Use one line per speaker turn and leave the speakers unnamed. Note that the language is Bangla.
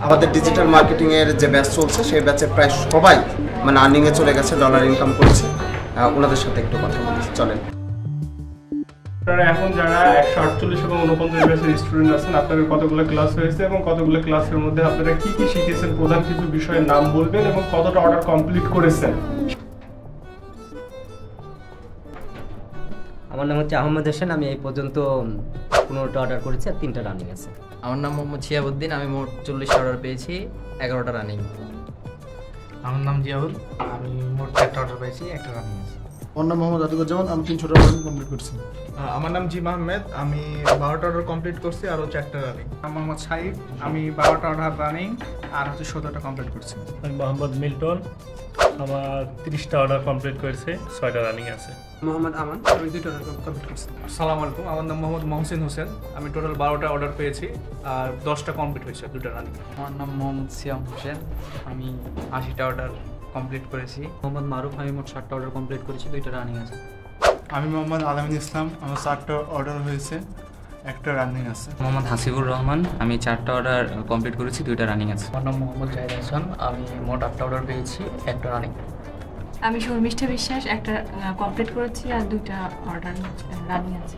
আমাদের ডিজিটাল মার্কেটিংয়ের যে ব্যাচ চলছে সেই ব্যাচে প্রায় সবাই মানে আর্নিংয়ে চলে গেছে, ডলার ইনকাম করছে। ওনাদের সাথে একটু কথা বলি, চলেন।
আপনারা এখন যারা 148 এবং 49 ব্যাচের স্টুডেন্ট আছেন, আপনাদের কতগুলো ক্লাস হয়েছে এবং কতগুলো ক্লাসের মধ্যে আপনারা কি কি শিখেছেন, প্রধান কিছু বিষয়ের নাম বলবেন এবং কতটা অর্ডার কমপ্লিট করেছেন।
আমার নাম হচ্ছে আহমেদ হোসেন, আমি এই পর্যন্ত 15টা অর্ডার করেছি আর 3টা রানিং আছে।
আমার নাম মোহাম্মদ শিয়াবুদ্দিন, আমি মোট 40টা অর্ডার পেয়েছি, 11টা রানিং।
আমার নাম জিয়াউল, আমি মোট 4টা অর্ডার পেয়েছি, 1টা রানিং আছে।
আমার নাম মোহাম্মদ আতিকুজ্জামান, আমি 300টা অর্ডার কমপ্লিট করছি।
আমার নাম জিম আহমেদ, আমি 12টা অর্ডার কমপ্লিট করছি, আরও 4টা রানিং। মোহাম্মদ সাইফ, আমি 12টা অর্ডার রানিং আর 17টা কমপ্লিট করছি।
আমি মোহাম্মদ মিল্টন, আমার 30টা অর্ডার কমপ্লিট করেছে, 6টা রানিং আছে।
মোহাম্মদ আমান, আমি 2টা অর্ডার কমপ্লিট করছি।
আসসালামু আলাইকুম, আমার নাম মোহাম্মদ মহসিন হোসেন, আমি টোটাল 12টা অর্ডার পেয়েছি আর 10টা কমপ্লিট হয়েছে, 2টা রানিং।
আমার নাম মোহাম্মদ সিয়াম হোসেন, আমি 80টা অর্ডার কমপ্লিট করেছি।
মোহাম্মদ মারুফ, আমি মোট 7টা অর্ডার কমপ্লিট করেছি, 2টা রানিং আছে।
আমি মোহাম্মদ আলামিন ইসলাম, আমার 4টা অর্ডার হয়েছে, 1টা রানিং আছে।
মোহাম্মদ হাসিবুর রহমান, আমি 4টা অর্ডার কমপ্লিট করেছি, 2টা রানিং আছে।
আমার নাম মোহাম্মদ জাহিদ হাসান, আমি মোট 8টা অর্ডার পেয়েছি, 1টা রানিং।
আমি শর্মিষ্ঠা বিশ্বাস, 1টা কমপ্লিট করেছি আর 2টা অর্ডার রানিং আছে।